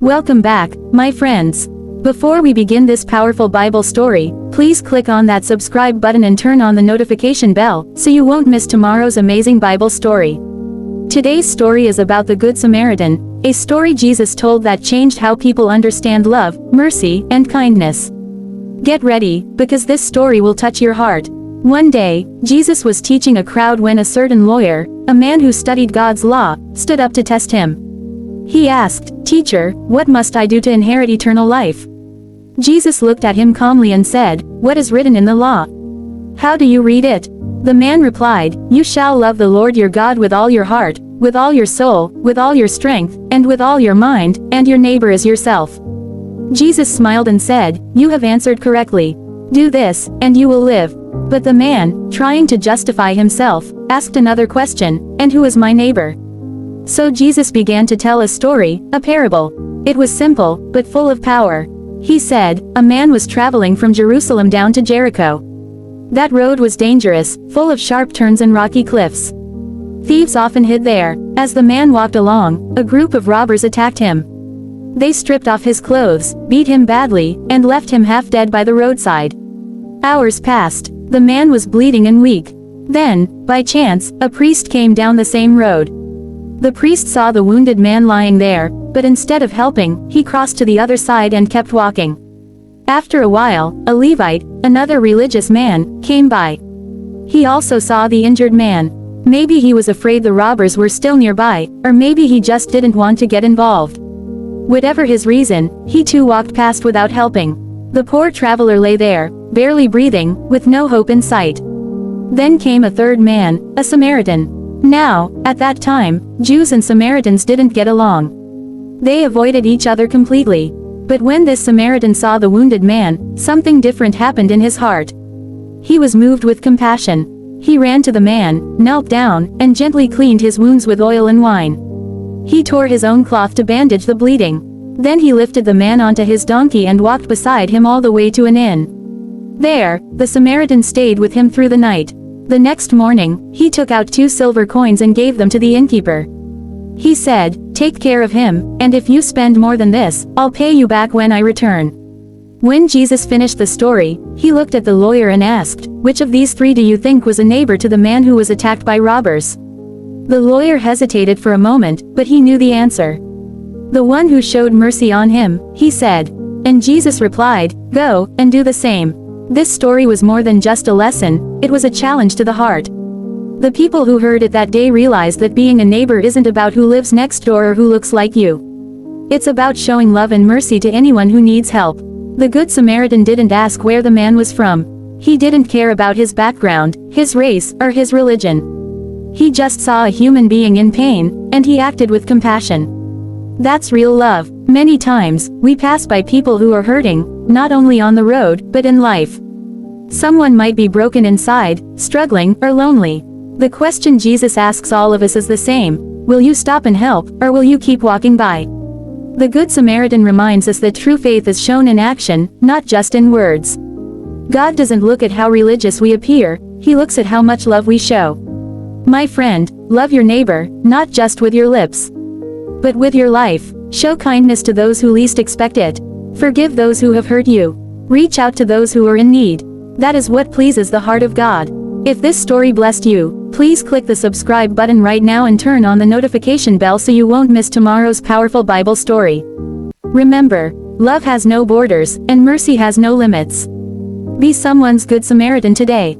Welcome back, my friends. Before we begin this powerful Bible story, please click on that subscribe button and turn on the notification bell, so you won't miss tomorrow's amazing Bible story. Today's story is about the Good Samaritan, a story Jesus told that changed how people understand love, mercy, and kindness. Get ready, because this story will touch your heart. One day, Jesus was teaching a crowd when a certain lawyer, a man who studied God's law, stood up to test him. He asked, "Teacher, what must I do to inherit eternal life?" Jesus looked at him calmly and said, "What is written in the law? How do you read it?" The man replied, "You shall love the Lord your God with all your heart, with all your soul, with all your strength, and with all your mind, and your neighbor as yourself." Jesus smiled and said, "You have answered correctly. Do this, and you will live." But the man, trying to justify himself, asked another question, "And who is my neighbor?" So Jesus began to tell a story, a parable. It was simple, but full of power. He said, a man was traveling from Jerusalem down to Jericho. That road was dangerous, full of sharp turns and rocky cliffs. Thieves often hid there. As the man walked along, a group of robbers attacked him. They stripped off his clothes, beat him badly, and left him half dead by the roadside. Hours passed. The man was bleeding and weak. Then, by chance, a priest came down the same road. The priest saw the wounded man lying there, but instead of helping, he crossed to the other side and kept walking. After a while, a Levite, another religious man, came by. He also saw the injured man. Maybe he was afraid the robbers were still nearby, or maybe he just didn't want to get involved. Whatever his reason, he too walked past without helping. The poor traveler lay there, barely breathing, with no hope in sight. Then came a third man, a Samaritan. Now, at that time, Jews and Samaritans didn't get along. They avoided each other completely. But when this Samaritan saw the wounded man, something different happened in his heart. He was moved with compassion. He ran to the man, knelt down, and gently cleaned his wounds with oil and wine. He tore his own cloth to bandage the bleeding. Then he lifted the man onto his donkey and walked beside him all the way to an inn. There, the Samaritan stayed with him through the night. The next morning, he took out 2 silver coins and gave them to the innkeeper. He said, "Take care of him, and if you spend more than this, I'll pay you back when I return." When Jesus finished the story, he looked at the lawyer and asked, "Which of these 3 do you think was a neighbor to the man who was attacked by robbers?" The lawyer hesitated for a moment, but he knew the answer. "The one who showed mercy on him," he said. And Jesus replied, "Go, and do the same." This story was more than just a lesson, it was a challenge to the heart. The people who heard it that day realized that being a neighbor isn't about who lives next door or who looks like you. It's about showing love and mercy to anyone who needs help. The Good Samaritan didn't ask where the man was from. He didn't care about his background, his race, or his religion. He just saw a human being in pain, and he acted with compassion. That's real love. Many times, we pass by people who are hurting, not only on the road, but in life. Someone might be broken inside, struggling, or lonely. The question Jesus asks all of us is the same: will you stop and help, or will you keep walking by? The Good Samaritan reminds us that true faith is shown in action, not just in words. God doesn't look at how religious we appear, He looks at how much love we show. My friend, love your neighbor, not just with your lips, but with your life. Show kindness to those who least expect it. Forgive those who have hurt you. Reach out to those who are in need. That is what pleases the heart of God. If this story blessed you, please click the subscribe button right now and turn on the notification bell so you won't miss tomorrow's powerful Bible story. Remember, love has no borders, and mercy has no limits. Be someone's Good Samaritan today.